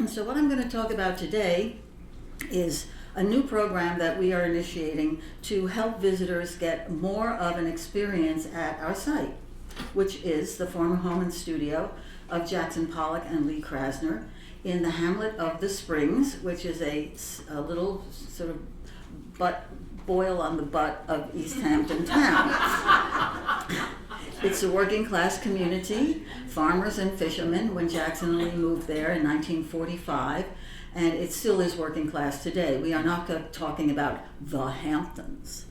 So what I'm going to talk about today is a new program that we are initiating to help visitors get more of an experience at our site, which is the former home and studio of Jackson Pollock and Lee Krasner in the hamlet of the Springs, which is a little sort of boil on the butt of East Hampton town. It's a working class community, farmers and fishermen when Jackson and Lee moved there in 1945, and it still is working class today. We are not talking about the Hamptons.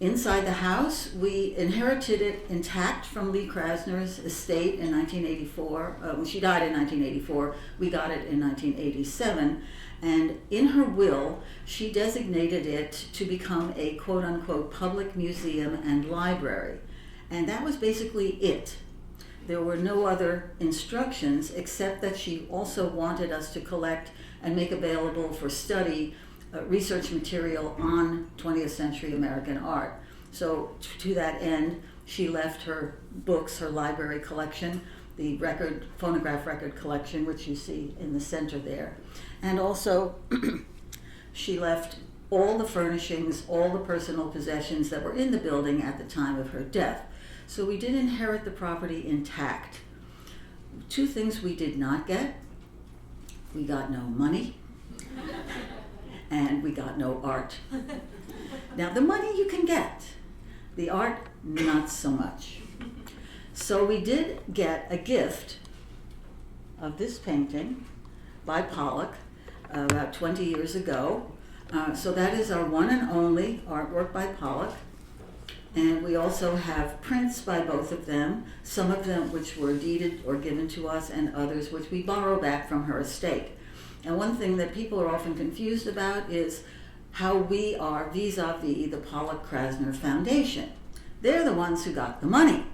Inside the house, we inherited it intact from Lee Krasner's estate in 1984. When she died in 1984, we got it in 1987. And in her will, she designated it to become a quote-unquote public museum and library. And that was basically it. There were no other instructions except that she also wanted us to collect and make available for study research material on 20th century American art. So to that end, she left her books, her library collection, the phonograph record collection, which you see in the center there. And also, she left all the furnishings, all the personal possessions that were in the building at the time of her death. So we did inherit the property intact. Two things we did not get: we got no money, and we got no art. Now, the money you can get, the art, not so much. So we did get a gift of this painting by Pollock about 20 years ago. So that is our one and only artwork by Pollock. And we also have prints by both of them, some of them which were deeded or given to us, and others which we borrow back from her estate. And one thing that people are often confused about is how we are vis-a-vis the Pollock-Krasner Foundation. They're the ones who got the money.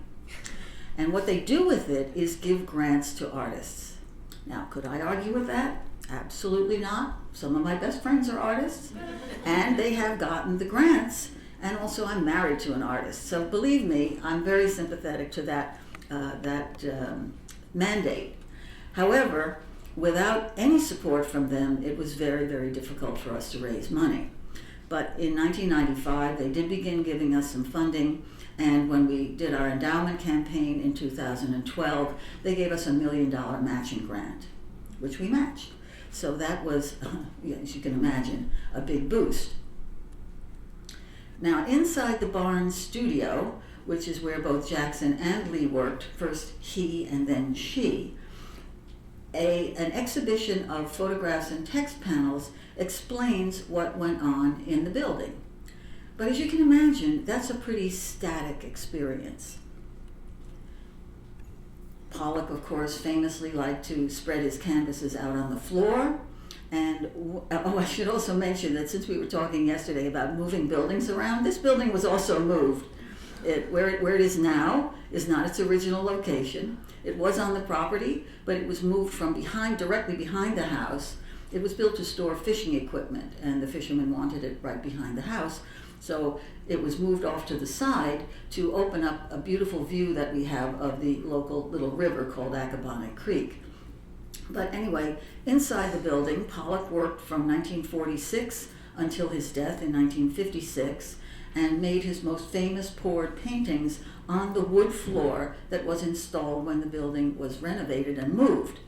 And what they do with it is give grants to artists. Now, could I argue with that? Absolutely not. Some of my best friends are artists, and they have gotten the grants. And also, I'm married to an artist. So believe me, I'm very sympathetic to that mandate. However, without any support from them, it was very, very difficult for us to raise money. But in 1995, they did begin giving us some funding. And when we did our endowment campaign in 2012, they gave us $1 million matching grant, which we matched. So that was, as you can imagine, a big boost. Now, inside the barn studio, which is where both Jackson and Lee worked, first he and then she, an exhibition of photographs and text panels explains what went on in the building. But as you can imagine, that's a pretty static experience. Pollock, of course, famously liked to spread his canvases out on the floor. And I should also mention that since we were talking yesterday about moving buildings around, this building was also moved. Where it is now is not its original location. It was on the property, but it was moved from directly behind the house. It was built to store fishing equipment, and the fishermen wanted it right behind the house. So it was moved off to the side to open up a beautiful view that we have of the local little river called Accabonac Creek. But anyway, inside the building, Pollock worked from 1946 until his death in 1956 and made his most famous poured paintings on the wood floor that was installed when the building was renovated and moved.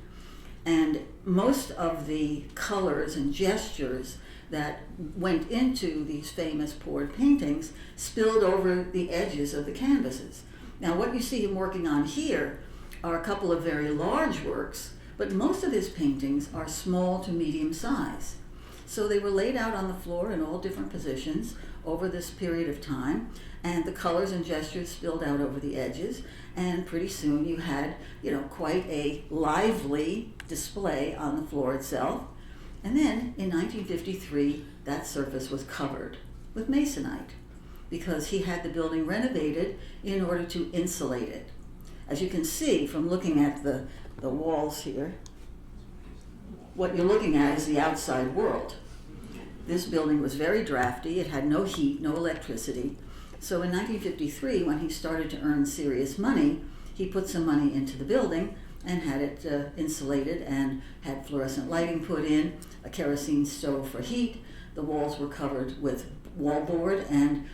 And most of the colors and gestures that went into these famous poured paintings spilled over the edges of the canvases. Now, what you see him working on here are a couple of very large works, but most of his paintings are small to medium size. So they were laid out on the floor in all different positions over this period of time, and the colors and gestures spilled out over the edges, and pretty soon you had, quite a lively display on the floor itself. And then in 1953, that surface was covered with masonite because he had the building renovated in order to insulate it. As you can see from looking at the walls here, what you're looking at is the outside world. This building was very drafty. It had no heat, no electricity. So in 1953, when he started to earn serious money, he put some money into the building and had it insulated and had fluorescent lighting put in, a kerosene stove for heat. The walls were covered with wallboard and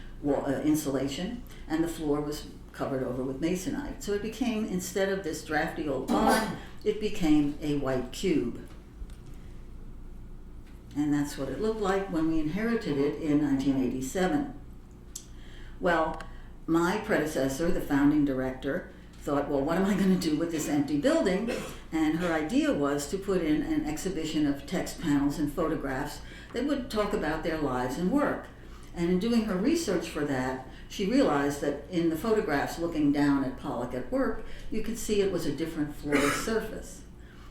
insulation, and the floor was covered over with masonite. So it became, instead of this drafty old barn, it became a white cube. And that's what it looked like when we inherited it in 1987. Well, my predecessor, the founding director, thought, well, what am I going to do with this empty building? And her idea was to put in an exhibition of text panels and photographs that would talk about their lives and work. And in doing her research for that, she realized that in the photographs looking down at Pollock at work, you could see it was a different floor surface.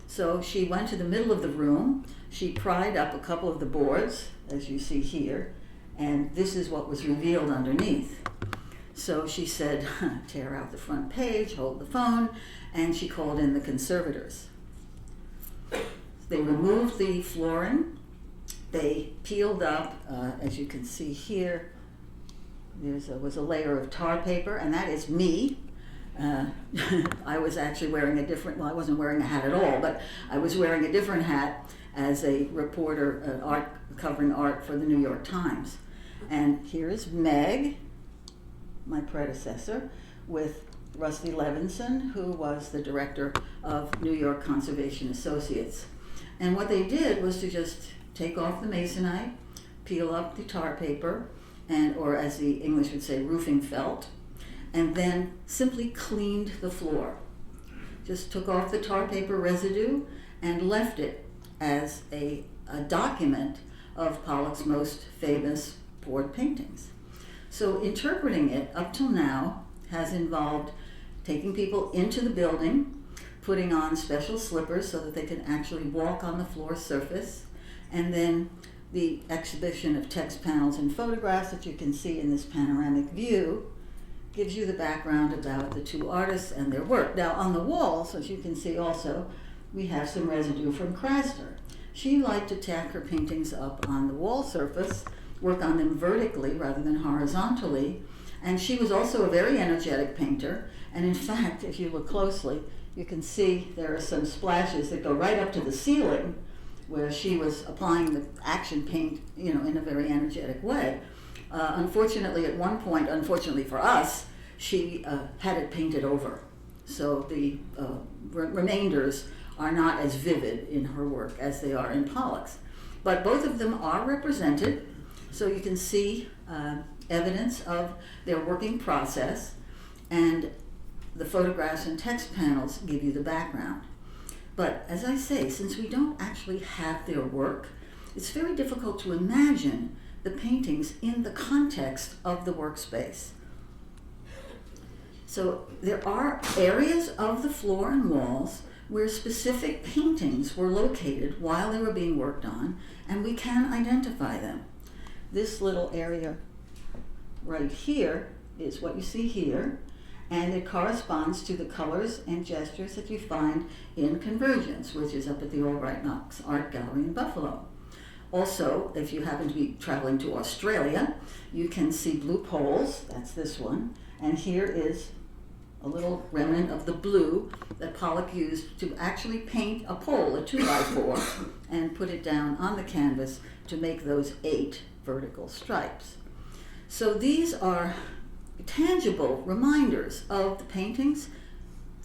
So she went to the middle of the room, she pried up a couple of the boards, as you see here, and this is what was revealed underneath. So she said, tear out the front page, hold the phone, and she called in the conservators. They removed the flooring, they peeled up, as you can see here, was a layer of tar paper, and that is me. I was actually wearing a different, well, I wasn't wearing a hat at all, but I was wearing a different hat as a reporter, covering art for the New York Times. And here's Meg, my predecessor, with Rusty Levinson, who was the director of New York Conservation Associates. And what they did was to just take off the masonite, peel up the tar paper, or as the English would say, roofing felt, and then simply cleaned the floor. Just took off the tar paper residue and left it as a document of Pollock's most famous board paintings. So interpreting it up till now has involved taking people into the building, putting on special slippers so that they can actually walk on the floor surface, and then the exhibition of text panels and photographs that you can see in this panoramic view gives you the background about the two artists and their work. Now on the walls, as you can see also, we have some residue from Krasner. She liked to tack her paintings up on the wall surface, work on them vertically rather than horizontally, and she was also a very energetic painter, and in fact, if you look closely, you can see there are some splashes that go right up to the ceiling where she was applying the action paint, in a very energetic way. Unfortunately, at one point, unfortunately for us, she had it painted over. So the remainders are not as vivid in her work as they are in Pollock's. But both of them are represented, so you can see evidence of their working process, and the photographs and text panels give you the background. But as I say, since we don't actually have their work, it's very difficult to imagine the paintings in the context of the workspace. So there are areas of the floor and walls where specific paintings were located while they were being worked on, and we can identify them. This little area right here is what you see here, and it corresponds to the colors and gestures that you find in Convergence, which is up at the Albright Knox Art Gallery in Buffalo. Also, if you happen to be traveling to Australia, you can see blue poles, that's this one, and here is a little remnant of the blue that Pollock used to actually paint a pole, a 2x4, and put it down on the canvas to make those 8 vertical stripes. So these are tangible reminders of the paintings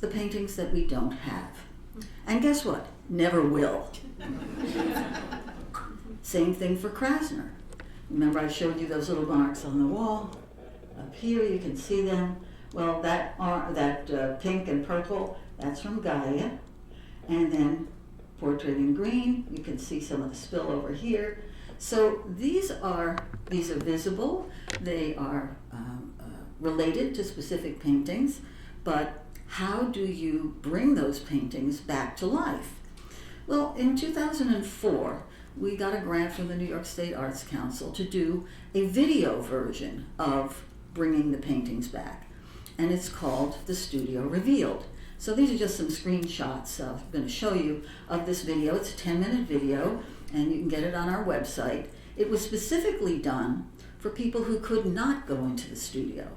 that we don't have. And guess what? Never will. Same thing for Krasner. Remember I showed you those little marks on the wall? Up here you can see them. Well, that pink and purple, that's from Gaia. And then portrait in green, you can see some of the spill over here. So these are visible, they are related to specific paintings, but how do you bring those paintings back to life? Well, in 2004, we got a grant from the New York State Arts Council to do a video version of bringing the paintings back, and it's called The Studio Revealed. So these are just some screenshots I'm going to show you of this video. It's a 10-minute video, and you can get it on our website. It was specifically done for people who could not go into the studio.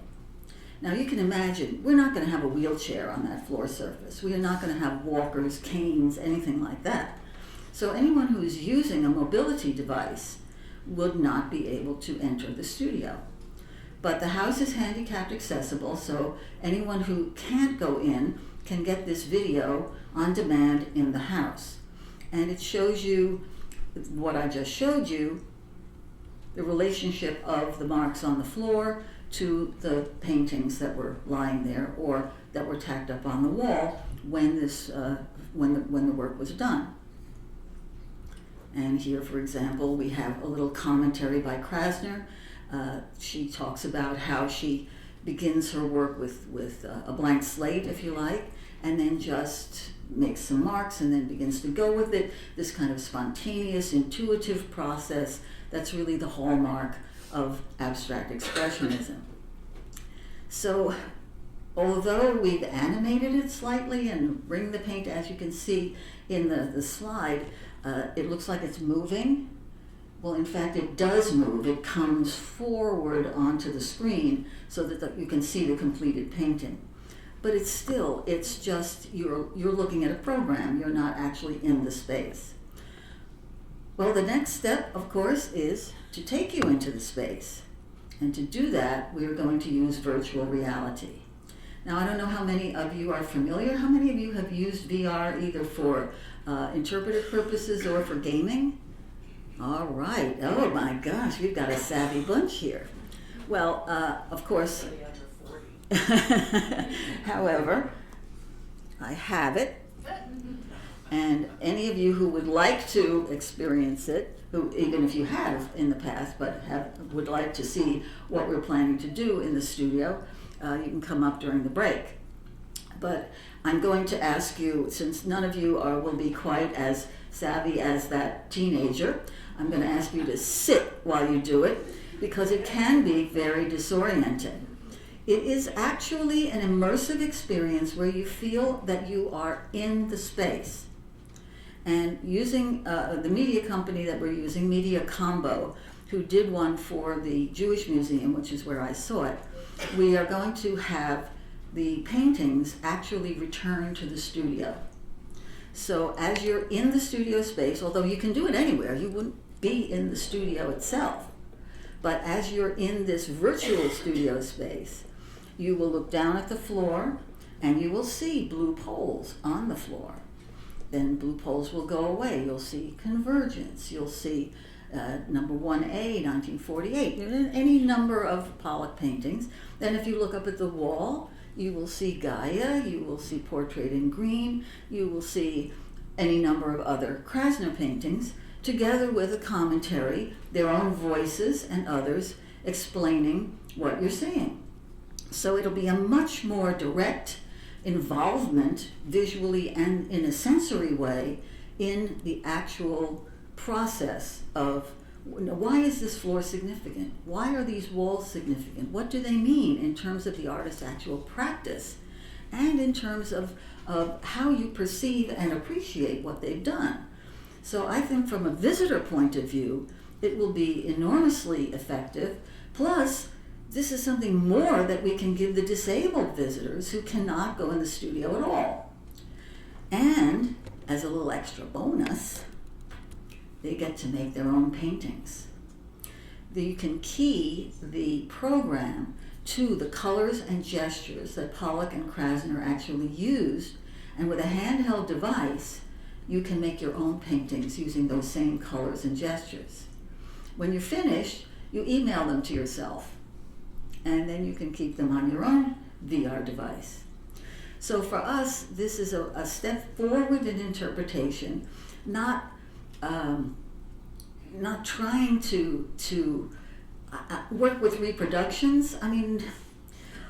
Now you can imagine, we're not going to have a wheelchair on that floor surface. We are not going to have walkers, canes, anything like that. So anyone who is using a mobility device would not be able to enter the studio. But the house is handicapped accessible, so anyone who can't go in can get this video on demand in the house. And it shows you what I just showed you, the relationship of the marks on the floor to the paintings that were lying there or that were tacked up on the wall when the work was done. And here, for example, we have a little commentary by Krasner. She talks about how she begins her work with a blank slate, if you like, and then just makes some marks and then begins to go with it. This kind of spontaneous, intuitive process that's really the hallmark of abstract expressionism. So, although we've animated it slightly and bring the paint, as you can see in the slide, it looks like it's moving. Well, in fact, it does move. It comes forward onto the screen so that you can see the completed painting. But it's just, you're looking at a program. You're not actually in the space. Well, the next step, of course, is to take you into the space. And to do that, we're going to use virtual reality. Now, I don't know how many of you are familiar. How many of you have used VR either for interpretive purposes or for gaming? All right. Oh my gosh, we've got a savvy bunch here. Well, of course, however, I have it. And any of you who would like to experience it, who even if you have in the past, but would like to see what we're planning to do in the studio, you can come up during the break. But I'm going to ask you, since none of you will be quite as savvy as that teenager, I'm going to ask you to sit while you do it, because it can be very disorienting. It is actually an immersive experience where you feel that you are in the space. And using the media company that we're using, Media Combo, who did one for the Jewish Museum, which is where I saw it, we are going to have the paintings actually return to the studio. So as you're in the studio space, although you can do it anywhere, you wouldn't be in the studio itself, but as you're in this virtual studio space, you will look down at the floor and you will see blue poles on the floor. Then blue poles will go away. You'll see Convergence. You'll see number 1A, 1948, any number of Pollock paintings. Then if you look up at the wall, you will see Gaia, you will see Portrait in Green, you will see any number of other Krasner paintings, together with a commentary, their own voices and others explaining what you're seeing. So it'll be a much more direct involvement visually and in a sensory way in the actual process of why is this floor significant? Why are these walls significant? What do they mean in terms of the artist's actual practice and in terms of how you perceive and appreciate what they've done? So I think from a visitor point of view, it will be enormously effective. Plus, this is something more that we can give the disabled visitors who cannot go in the studio at all. And as a little extra bonus, they get to make their own paintings. You can key the program to the colors and gestures that Pollock and Krasner actually used, and with a handheld device, you can make your own paintings using those same colors and gestures. When you're finished, you email them to yourself, and then you can keep them on your own VR device. So for us, this is a step forward in interpretation, not trying to work with reproductions. I mean,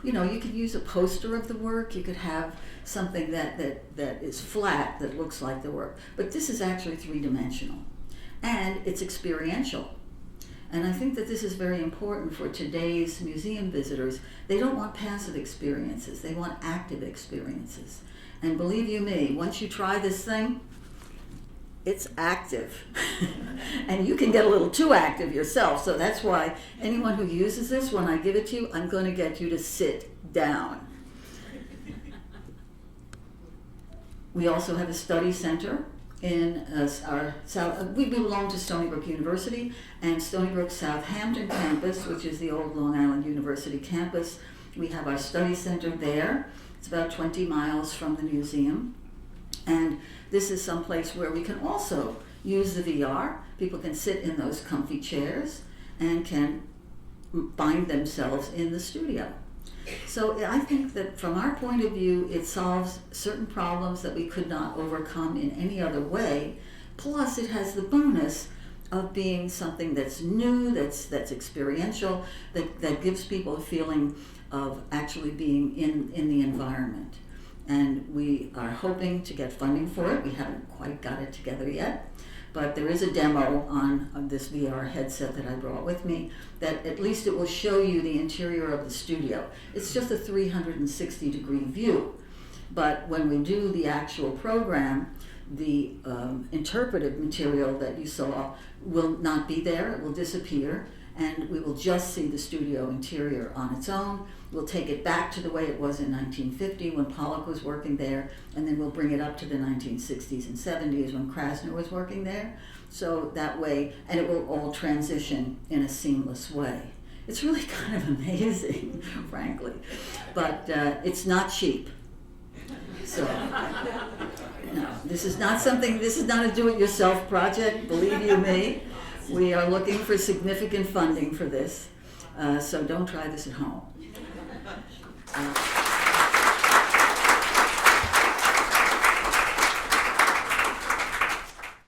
you know, you could use a poster of the work, you could have something that is flat, that looks like the work, but this is actually three-dimensional, and it's experiential. And I think that this is very important for today's museum visitors. They don't want passive experiences, they want active experiences. And believe you me, once you try this thing, it's active. And you can get a little too active yourself. So that's why anyone who uses this, when I give it to you, I'm going to get you to sit down. We also have a study center in our South. We belong to Stony Brook University, and Stony Brook Southampton campus, which is the old Long Island University campus. We have our study center there. It's about 20 miles from the museum. And this is some place where we can also use the VR. People can sit in those comfy chairs and can find themselves in the studio. So I think that from our point of view, it solves certain problems that we could not overcome in any other way. Plus, it has the bonus of being something that's new, that's experiential, that gives people a feeling of actually being in the environment. And we are hoping to get funding for it. We haven't quite got it together yet, but there is a demo on this VR headset that I brought with me that at least it will show you the interior of the studio. It's just a 360-degree view, but when we do the actual program, the interpretive material that you saw will not be there. It will disappear, and we will just see the studio interior on its own. We'll take it back to the way it was in 1950 when Pollock was working there, and then we'll bring it up to the 1960s and 70s when Krasner was working there. So that way, and it will all transition in a seamless way. It's really kind of amazing, frankly, but it's not cheap. So, no, this is not a do-it-yourself project, believe you me. We are looking for significant funding for this, so don't try this at home.